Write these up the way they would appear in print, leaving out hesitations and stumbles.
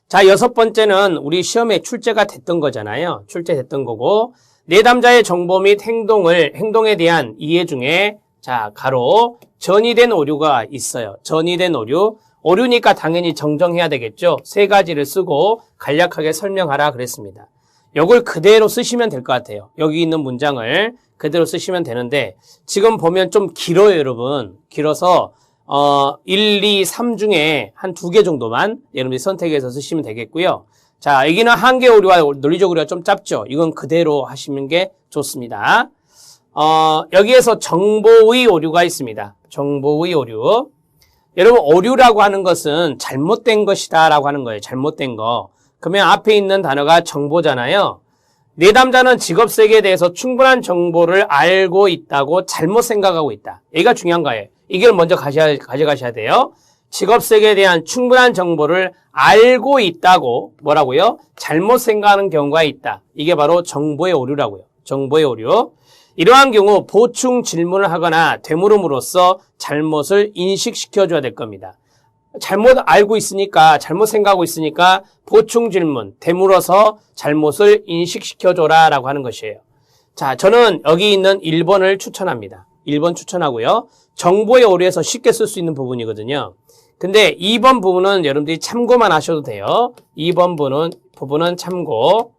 자, 6번째는 우리 시험에 출제가 됐던 거잖아요. 출제됐던 거고, 내담자의 정보 및 행동에 대한 이해 중에, 자, 가로, 전이된 오류가 있어요. 전이된 오류. 오류니까 당연히 정정해야 되겠죠. 3가지를 쓰고 간략하게 설명하라 그랬습니다. 이걸 그대로 쓰시면 될 것 같아요. 여기 있는 문장을 그대로 쓰시면 되는데, 지금 보면 좀 길어요, 여러분. 길어서, 1, 2, 3 중에 한 2개 정도만 여러분들이 선택해서 쓰시면 되겠고요. 자, 여기는 한계 오류와 논리적 오류가 좀 짧죠. 이건 그대로 하시는 게 좋습니다. 여기에서 정보의 오류가 있습니다. 정보의 오류. 여러분, 오류라고 하는 것은 잘못된 것이다 라고 하는 거예요. 잘못된 거. 그러면 앞에 있는 단어가 정보잖아요. 내담자는 직업세계에 대해서 충분한 정보를 알고 있다고 잘못 생각하고 있다. 여기가 중요한 거예요. 이걸 먼저 가져가셔야 돼요. 직업세계에 대한 충분한 정보를 알고 있다고 뭐라고요? 잘못 생각하는 경우가 있다. 이게 바로 정보의 오류라고요. 정보의 오류. 이러한 경우 보충 질문을 하거나 되물음으로써 잘못을 인식시켜줘야 될 겁니다. 잘못 알고 있으니까, 잘못 생각하고 있으니까 보충 질문, 되물어서 잘못을 인식시켜줘라 라고 하는 것이에요. 자, 저는 여기 있는 1번을 추천합니다. 1번 추천하고요. 정보의 오류에서 쉽게 쓸 수 있는 부분이거든요. 근데 2번 부분은 여러분들이 참고만 하셔도 돼요. 2번 부분은 참고.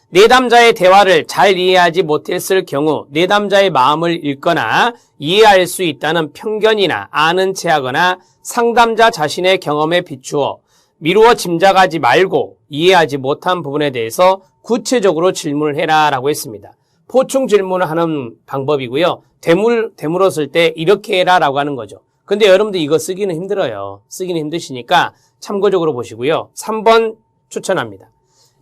내담자의 대화를 잘 이해하지 못했을 경우 내담자의 마음을 읽거나 이해할 수 있다는 편견이나 아는 체하거나 상담자 자신의 경험에 비추어 미루어 짐작하지 말고 이해하지 못한 부분에 대해서 구체적으로 질문을 해라 라고 했습니다. 보충 질문을 하는 방법이고요. 되물었을 때 이렇게 해라 라고 하는 거죠. 근데 여러분들 이거 쓰기는 힘들어요. 쓰기는 힘드시니까 참고적으로 보시고요. 3번 추천합니다.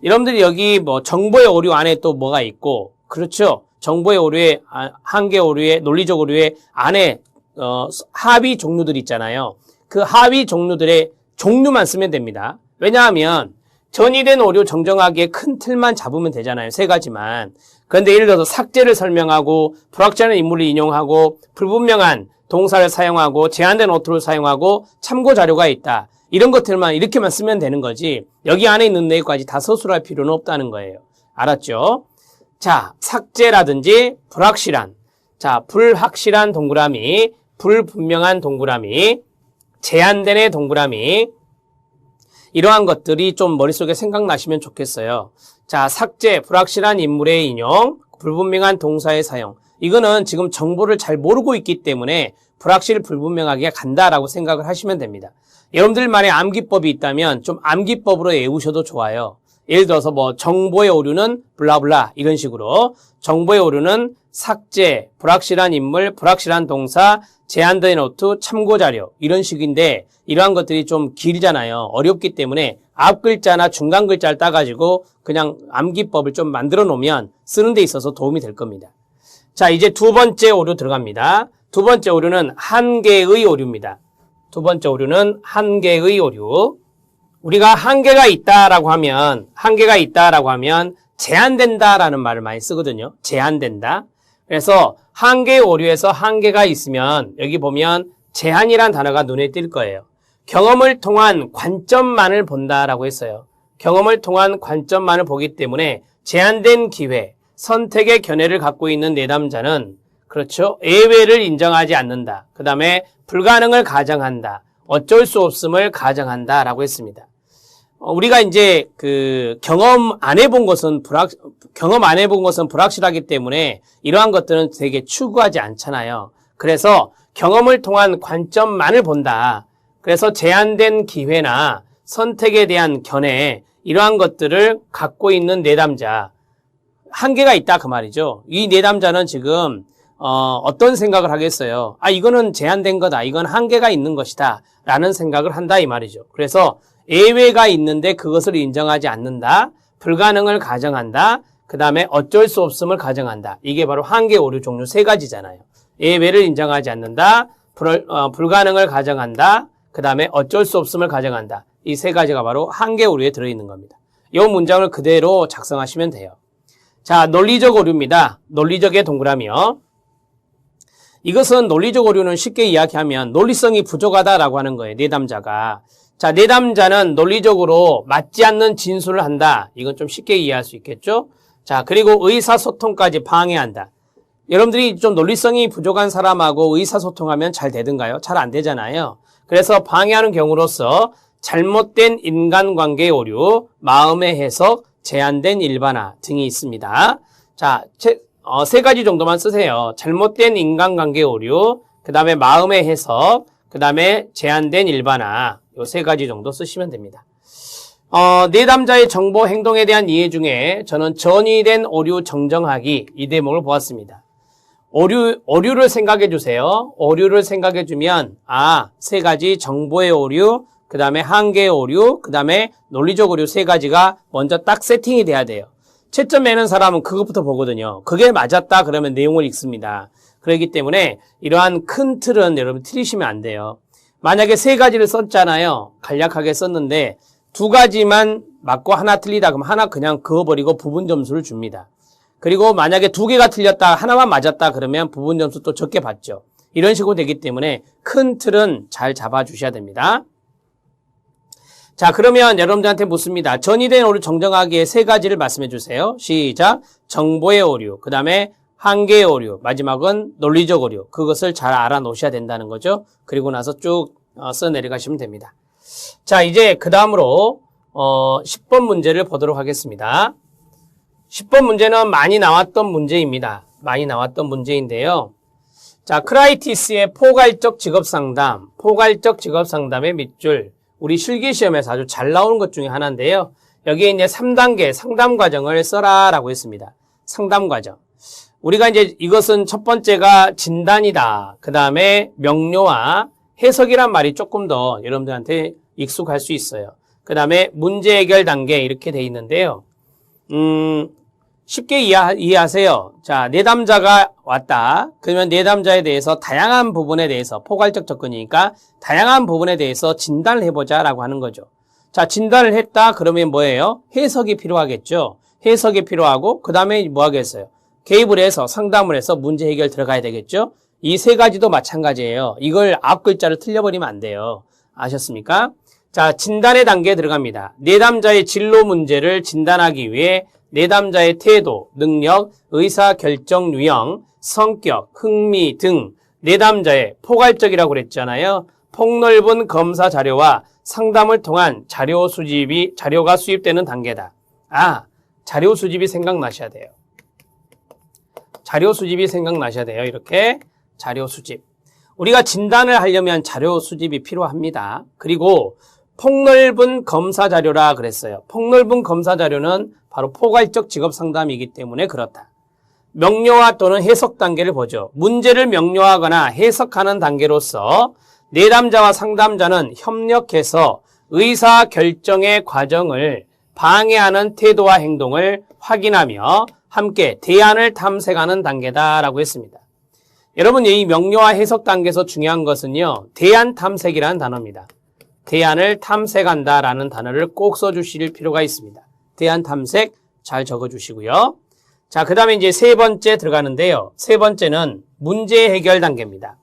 여러분들이 여기 뭐 정보의 오류 안에 또 뭐가 있고, 그렇죠? 정보의 오류에, 한계 오류에, 논리적 오류에 안에, 하위 종류들 있잖아요. 그 하위 종류들의 종류만 쓰면 됩니다. 왜냐하면 전이된 오류 정정하기에 큰 틀만 잡으면 되잖아요. 3가지만. 그런데 예를 들어서 삭제를 설명하고, 불확실한 인물을 인용하고, 불분명한 동사를 사용하고, 제한된 어투를 사용하고, 참고 자료가 있다. 이런 것들만 이렇게만 쓰면 되는 거지 여기 안에 있는 내용까지 다 서술할 필요는 없다는 거예요. 알았죠? 자, 삭제라든지 불확실한, 자, 불확실한 동그라미, 불분명한 동그라미, 제한된의 동그라미, 이러한 것들이 좀 머릿속에 생각나시면 좋겠어요. 자, 삭제, 불확실한 인물의 인용, 불분명한 동사의 사용. 이거는 지금 정보를 잘 모르고 있기 때문에 불확실, 불분명하게 간다라고 생각을 하시면 됩니다. 여러분들만의 암기법이 있다면 좀 암기법으로 외우셔도 좋아요. 예를 들어서 뭐 정보의 오류는 블라블라 이런 식으로 정보의 오류는 삭제, 불확실한 인물, 불확실한 동사, 제한된 노트, 참고자료 이런 식인데 이러한 것들이 좀 길잖아요. 어렵기 때문에 앞 글자나 중간 글자를 따가지고 그냥 암기법을 좀 만들어 놓으면 쓰는 데 있어서 도움이 될 겁니다. 자, 이제 2번째 오류 들어갑니다. 2번째 오류는 한계의 오류입니다. 2번째 오류는 한계의 오류. 우리가 한계가 있다라고 하면 제한된다라는 말을 많이 쓰거든요. 제한된다. 그래서 한계의 오류에서 한계가 있으면 여기 보면 제한이란 단어가 눈에 띌 거예요. 경험을 통한 관점만을 본다라고 했어요. 경험을 통한 관점만을 보기 때문에 제한된 기회, 선택의 견해를 갖고 있는 내담자는 그렇죠. 예외를 인정하지 않는다. 그 다음에 불가능을 가정한다. 어쩔 수 없음을 가정한다. 라고 했습니다. 우리가 이제 경험 안 해본 것은 불확실하기 때문에 이러한 것들은 되게 추구하지 않잖아요. 그래서 경험을 통한 관점만을 본다. 그래서 제한된 기회나 선택에 대한 견해, 이러한 것들을 갖고 있는 내담자. 한계가 있다. 그 말이죠. 이 내담자는 지금 어떤 생각을 하겠어요? 이거는 제한된 거다. 이건 한계가 있는 것이다. 라는 생각을 한다. 이 말이죠. 그래서 예외가 있는데 그것을 인정하지 않는다. 불가능을 가정한다. 그 다음에 어쩔 수 없음을 가정한다. 이게 바로 한계 오류 종류 3가지잖아요. 예외를 인정하지 않는다. 불가능을 가정한다. 그 다음에 어쩔 수 없음을 가정한다. 이 3가지가 바로 한계 오류에 들어있는 겁니다. 이 문장을 그대로 작성하시면 돼요. 자, 논리적 오류입니다. 논리적의 동그라미요. 이것은 논리적 오류는 쉽게 이야기하면 논리성이 부족하다라고 하는 거예요. 내담자가. 자, 내담자는 논리적으로 맞지 않는 진술을 한다. 이건 좀 쉽게 이해할 수 있겠죠? 자, 그리고 의사소통까지 방해한다. 여러분들이 좀 논리성이 부족한 사람하고 의사소통하면 잘 되던가요? 잘 안 되잖아요. 그래서 방해하는 경우로서 잘못된 인간관계의 오류, 마음의 해석, 제한된 일반화 등이 있습니다. 자, 세 가지 정도만 쓰세요. 잘못된 인간관계의 오류, 그 다음에 마음의 해석, 그 다음에 제한된 일반화. 요 세 가지 정도 쓰시면 됩니다. 내담자의 정보 행동에 대한 이해 중에 저는 전이된 오류 정정하기 이 대목을 보았습니다. 오류를 생각해 주세요. 오류를 생각해 주면 세 가지 정보의 오류, 그 다음에 한계의 오류, 그 다음에 논리적 오류 세 가지가 먼저 딱 세팅이 돼야 돼요. 채점 매는 사람은 그것부터 보거든요. 그게 맞았다 그러면 내용을 읽습니다. 그렇기 때문에 이러한 큰 틀은 여러분 틀리시면 안 돼요. 만약에 세 가지를 썼잖아요. 간략하게 썼는데 두 가지만 맞고 하나 틀리다 그러면 하나 그냥 그어버리고 부분 점수를 줍니다. 그리고 만약에 두 개가 틀렸다 하나만 맞았다 그러면 부분 점수 또 적게 받죠. 이런 식으로 되기 때문에 큰 틀은 잘 잡아주셔야 됩니다. 자, 그러면 여러분들한테 묻습니다. 전이된 오류 정정하기의 세 가지를 말씀해 주세요. 시작. 정보의 오류, 그 다음에 한계의 오류, 마지막은 논리적 오류. 그것을 잘 알아놓으셔야 된다는 거죠. 그리고 나서 쭉 써 내려가시면 됩니다. 자, 이제 그 다음으로 10번 문제를 보도록 하겠습니다. 10번 문제는 많이 나왔던 문제입니다. 많이 나왔던 문제인데요. 자, 크라이티스의 포괄적 직업상담, 포괄적 직업상담의 밑줄. 우리 실기시험에서 아주 잘 나오는 것 중에 하나인데요. 여기에 이제 3단계 상담 과정을 써라라고 했습니다. 상담 과정. 우리가 이제 이것은 첫 번째가 진단이다. 그 다음에 명료와 해석이란 말이 조금 더 여러분들한테 익숙할 수 있어요. 그 다음에 문제 해결 단계 이렇게 돼 있는데요. 쉽게 이해하세요. 자, 내담자가 왔다. 그러면 내담자에 대해서 다양한 부분에 대해서 포괄적 접근이니까 다양한 부분에 대해서 진단을 해보자라고 하는 거죠. 자, 진단을 했다. 그러면 뭐예요? 해석이 필요하겠죠. 해석이 필요하고 그 다음에 뭐 하겠어요? 개입을 해서 상담을 해서 문제 해결 들어가야 되겠죠. 이 세 가지도 마찬가지예요. 이걸 앞 글자를 틀려버리면 안 돼요. 아셨습니까? 자, 진단의 단계에 들어갑니다. 내담자의 진로 문제를 진단하기 위해 내담자의 태도, 능력, 의사결정 유형, 성격, 흥미 등 내담자의 포괄적이라고 그랬잖아요. 폭넓은 검사 자료와 상담을 통한 자료가 수집되는 단계다. 자료 수집이 생각나셔야 돼요. 자료 수집이 생각나셔야 돼요. 이렇게 자료 수집. 우리가 진단을 하려면 자료 수집이 필요합니다. 그리고 폭넓은 검사 자료라 그랬어요. 폭넓은 검사 자료는 바로 포괄적 직업 상담이기 때문에 그렇다. 명료화 또는 해석 단계를 보죠. 문제를 명료하거나 해석하는 단계로서 내담자와 상담자는 협력해서 의사 결정의 과정을 방해하는 태도와 행동을 확인하며 함께 대안을 탐색하는 단계다라고 했습니다. 여러분, 이 명료화 해석 단계에서 중요한 것은요, 대안 탐색이라는 단어입니다. 대안을 탐색한다라는 단어를 꼭 써주실 필요가 있습니다. 대안 탐색 잘 적어주시고요. 자, 그 다음에 이제 세 번째 들어가는데요. 세 번째는 문제 해결 단계입니다.